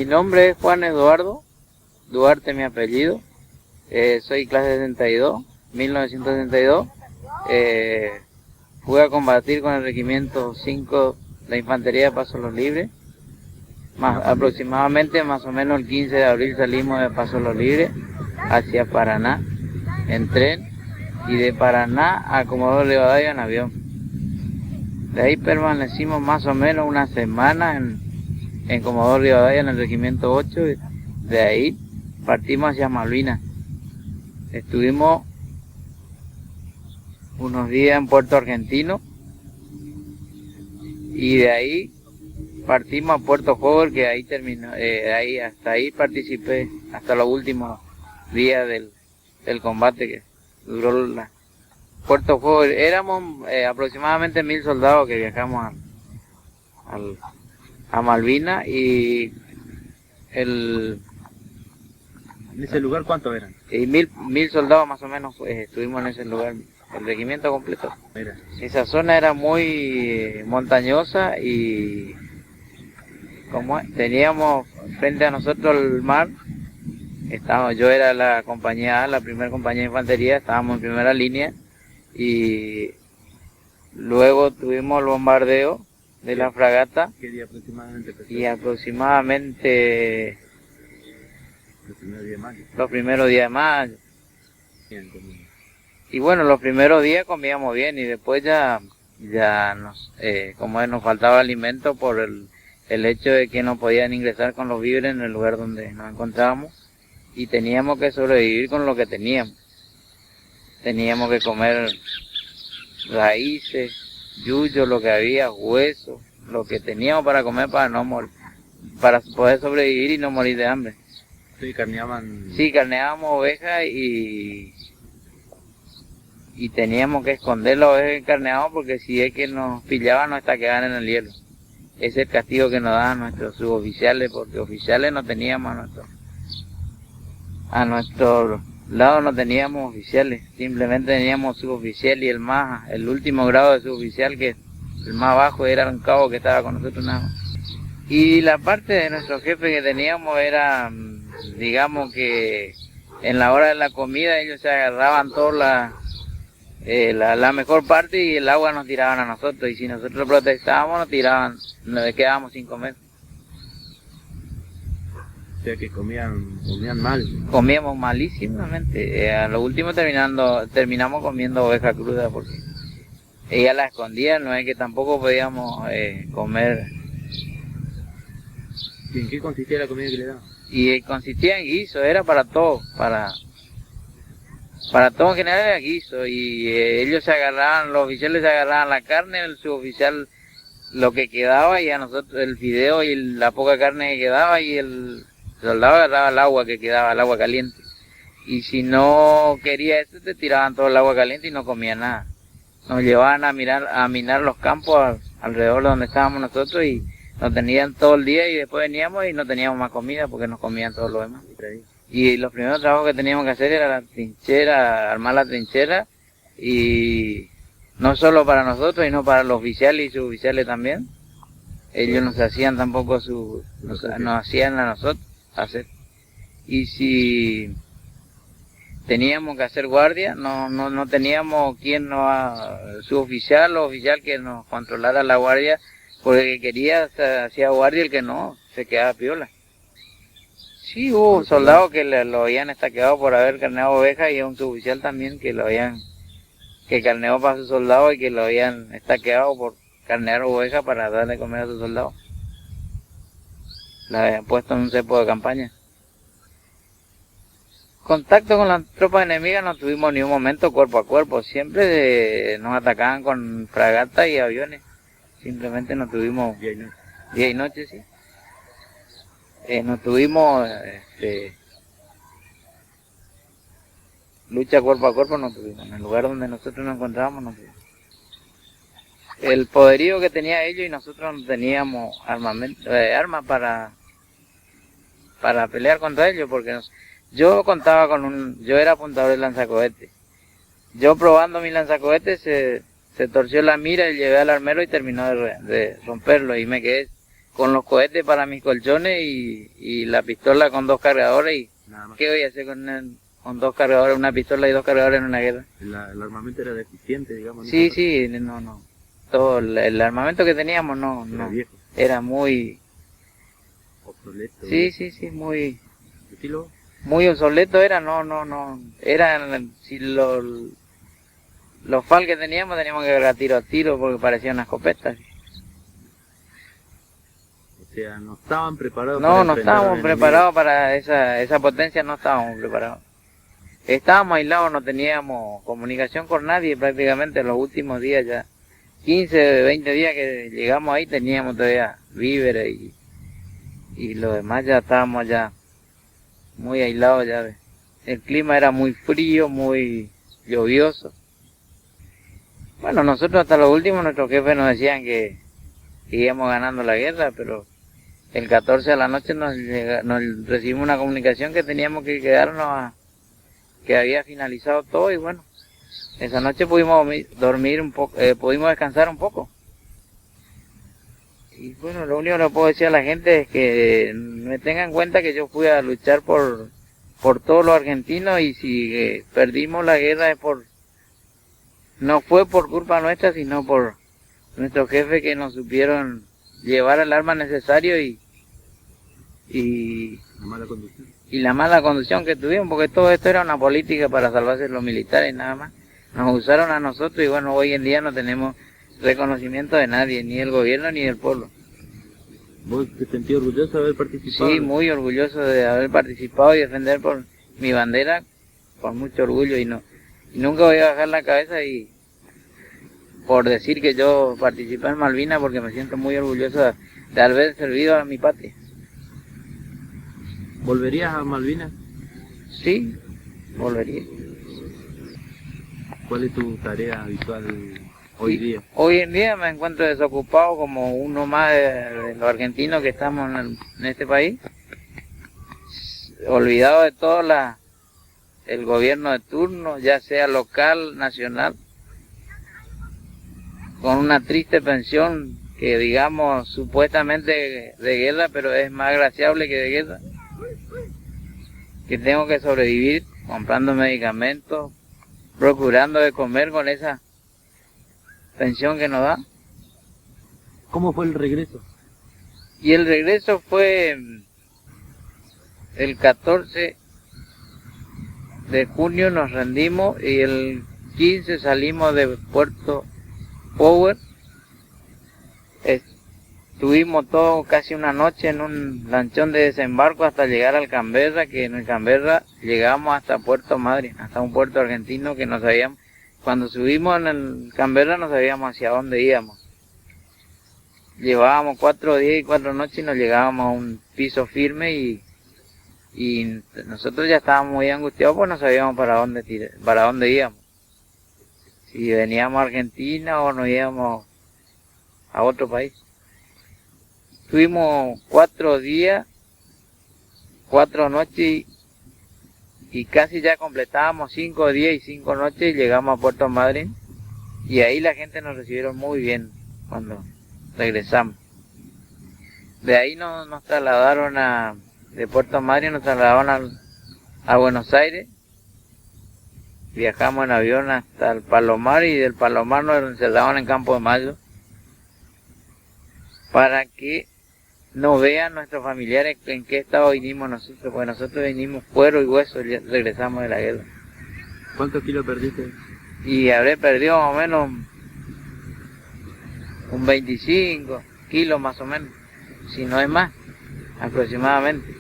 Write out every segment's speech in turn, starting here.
nombre es Juan Eduardo Duarte, mi apellido. Soy clase 62, 1962. Fui a combatir con el regimiento 5 de Infantería de Paso Los Libres. Aproximadamente, más o menos el 15 de abril salimos de Paso Los Libres hacia Paraná en tren y de Paraná a Comodoro Rivadavia en avión. De ahí permanecimos más o menos una semana en Comodoro Rivadavia en el regimiento 8. De ahí partimos hacia Malvinas. Estuvimos unos días en Puerto Argentino y de ahí partimos a Puerto Hoover, que ahí terminó, hasta ahí participé hasta los últimos días del combate que duró Puerto Hoover. Éramos aproximadamente 1000 soldados que viajamos a Malvinas y ¿En ese lugar cuántos eran? y 1000 soldados más o menos, pues, estuvimos en ese lugar, el regimiento completo. Mira. Esa zona era muy montañosa y teníamos frente a nosotros el mar. Yo era la compañía A, la primera compañía de infantería, estábamos en primera línea y luego tuvimos el bombardeo de la fragata. ¿Qué día aproximadamente? Y aproximadamente los primeros días de mayo. Los primeros días de mayo. Bien, comimos. Y bueno, los primeros días comíamos bien y después ya nos faltaba alimento por el hecho de que no podían ingresar con los víveres en el lugar donde nos encontrábamos y teníamos que sobrevivir con lo que teníamos. Teníamos que comer raíces, yuyo, lo que había, huesos, lo que teníamos para comer para no morir, para poder sobrevivir y no morir de hambre. Sí, carneaban. Sí, carneábamos ovejas y teníamos que esconder las ovejas que carneábamos porque si es que nos pillaban nos estaqueaban en el hielo. Ese es el castigo que nos daban nuestros suboficiales, porque oficiales no teníamos a nuestro lado no teníamos oficiales, simplemente teníamos suboficial y el último grado de suboficial, que el más bajo era un cabo que estaba con nosotros nada más. Y la parte de nuestro jefe que teníamos era, digamos que en la hora de la comida ellos se agarraban toda la mejor parte y el agua nos tiraban a nosotros, y si nosotros protestábamos nos quedábamos sin comer. O sea que comían mal. Comíamos malísimamente. A lo último terminamos comiendo oveja cruda porque ella la escondía, no es que tampoco podíamos comer. ¿Y en qué consistía la comida que le daban? Y consistía en guiso, era para todo, para todo en general era guiso, y los oficiales se agarraban la carne, el suboficial lo que quedaba, y a nosotros el fideo y la poca carne que quedaba, y el soldado agarraba el agua que quedaba, el agua caliente. Y si no quería eso, te tiraban todo el agua caliente y no comía nada. Nos llevaban a minar los campos alrededor de donde estábamos nosotros y nos tenían todo el día, y después veníamos y no teníamos más comida porque nos comían todo lo demás. Y los primeros trabajos que teníamos que hacer era la trinchera, armar la trinchera, y no solo para nosotros, sino para los oficiales y suboficiales también. Ellos nos hacían tampoco nos hacían a nosotros hacer. Y si teníamos que hacer guardia, no teníamos suboficial o oficial que nos controlara la guardia, porque el que quería hacía guardia, el que no, se quedaba piola. Sí, hubo soldados que lo habían estaqueado por haber carneado ovejas, y un suboficial también que carneó para sus soldados y que lo habían estaqueado por carnear ovejas para darle de comer a sus soldados. La habían puesto en un cepo de campaña. Contacto con las tropas enemigas no tuvimos ni un momento cuerpo a cuerpo, siempre nos atacaban con fragatas y aviones. Simplemente no tuvimos día y noche, sí. No tuvimos lucha cuerpo a cuerpo, no tuvimos. En el lugar donde nosotros nos encontrábamos, no tuvimos. El poderío que tenía ellos y nosotros no teníamos armas para pelear contra ellos, porque yo contaba yo era apuntador de lanzacohetes. Yo probando mi lanzacohetes se torció la mira y llevé al armero y terminó de romperlo, y me quedé con los cohetes para mis colchones y la pistola con 2 cargadores. ¿Y Nada más. qué voy a hacer con 2 cargadores, una pistola y 2 cargadores en una guerra? El armamento era deficiente, digamos. Sí, sí, no. Todo el armamento que teníamos Era viejo, era muy, obsoleto. sí, muy Estilo. muy obsoleto era, eran, si los FAL que teníamos que agarrar tiro a tiro porque parecían unas escopetas. O sea, no estaban preparados No, para no enfrentar a un estábamos enemigo. preparados para esa potencia, no estábamos preparados. Estábamos aislados, no teníamos comunicación con nadie prácticamente los últimos días ya. 15, 20 días que llegamos ahí teníamos todavía víveres y lo demás ya estábamos ya muy aislados ya. El clima era muy frío, muy lluvioso. Bueno, nosotros hasta lo último nuestros jefes nos decían que íbamos ganando la guerra, pero el 14 de la noche nos recibimos una comunicación que teníamos que quedarnos que había finalizado todo y bueno, esa noche pudimos dormir un poco, pudimos descansar un poco. Y bueno, lo único que le puedo decir a la gente es que me tengan en cuenta que yo fui a luchar por todos los argentinos y si perdimos la guerra no fue por culpa nuestra, sino por nuestros jefes que nos supieron llevar el arma necesario y La mala conducción. la mala conducción que tuvimos, porque todo esto era una política para salvarse los militares nada más. Nos usaron a nosotros y bueno, hoy en día no tenemos reconocimiento de nadie, ni del gobierno ni del pueblo. ¿Vos te sentís orgulloso de haber participado? Sí, muy orgulloso de haber participado y defender por mi bandera con mucho orgullo y nunca voy a bajar la cabeza y por decir que yo participé en Malvinas porque me siento muy orgulloso de haber servido a mi patria. ¿Volverías a Malvinas? Sí, volvería. ¿Cuál es tu tarea habitual hoy día? Hoy en día me encuentro desocupado como uno más de los argentinos que estamos en este país, olvidado de todo el gobierno de turno, ya sea local, nacional, con una triste pensión que digamos supuestamente de guerra, pero es más agraciable que de guerra, que tengo que sobrevivir comprando medicamentos, procurando de comer con esa pensión que nos da. ¿Cómo fue el regreso? Y el regreso fue el 14 de junio nos rendimos y el 15 salimos de Puerto Power. Estuvimos todo casi una noche en un lanchón de desembarco hasta llegar al Canberra, que en el Canberra llegamos hasta Puerto Madryn, hasta un puerto argentino que no sabíamos. Cuando subimos en el Canberra no sabíamos hacia dónde íbamos. Llevábamos 4 días y 4 noches y nos llegábamos a un piso firme y nosotros ya estábamos muy angustiados porque no sabíamos para dónde íbamos. Si veníamos a Argentina o nos íbamos a otro país. Tuvimos 4 días, 4 noches y casi ya completábamos 5 días y 5 noches y llegamos a Puerto Madryn y ahí la gente nos recibieron muy bien cuando regresamos. De ahí nos trasladaron de Puerto Madryn nos trasladaron a Buenos Aires. Viajamos en avión hasta el Palomar y del Palomar nos encerraron en Campo de Mayo para que nos vean nuestros familiares en qué estado vinimos nosotros, porque nosotros vinimos cuero y hueso y regresamos de la guerra. ¿Cuántos kilos perdiste? Y habré perdido más o menos un 25 kilos más o menos, si no es más, aproximadamente.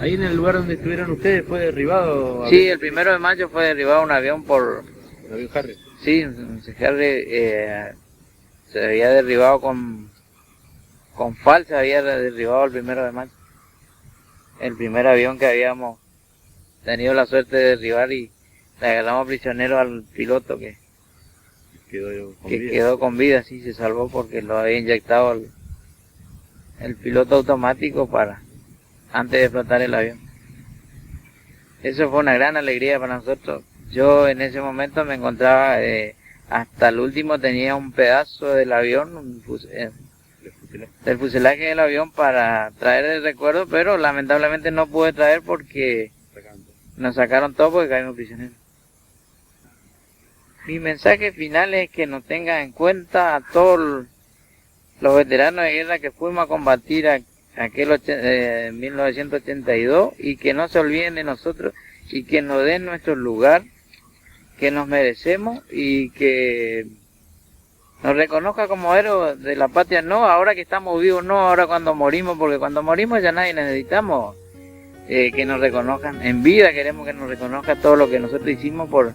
Ahí en el lugar donde estuvieron ustedes fue derribado. Sí, el 1 de mayo fue derribado un avión El avión Harry. Sí, un Harry se había derribado con FAL, se había derribado el 1 de mayo. El primer avión que habíamos tenido la suerte de derribar y le agarramos prisionero al piloto que quedó con vida, sí, se salvó porque lo había inyectado el piloto automático antes de explotar el avión. Eso fue una gran alegría para nosotros. Yo en ese momento me encontraba hasta el último tenía un pedazo del avión, del fuselaje del avión para traer el recuerdo, pero lamentablemente no pude traer porque nos sacaron todo porque caímos prisioneros. Mi mensaje final es que nos tengan en cuenta a todos los veteranos de guerra que fuimos a combatir aquel 1982 y que no se olviden de nosotros y que nos den nuestro lugar que nos merecemos y que nos reconozca como héroes de la patria, no ahora que estamos vivos, no ahora cuando morimos, porque cuando morimos ya nadie necesitamos que nos reconozcan. En vida queremos que nos reconozca todo lo que nosotros hicimos por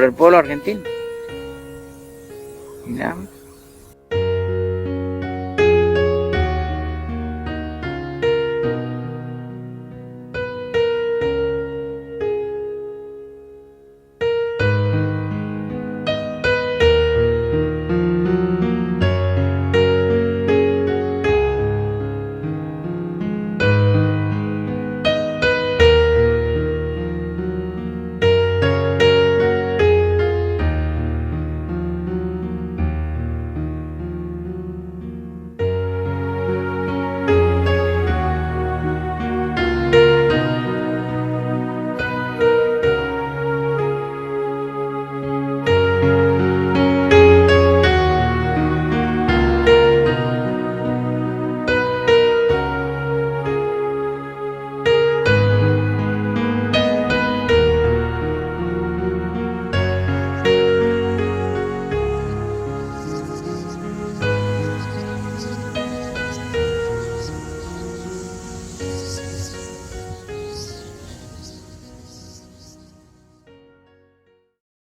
el pueblo argentino. Y nada más.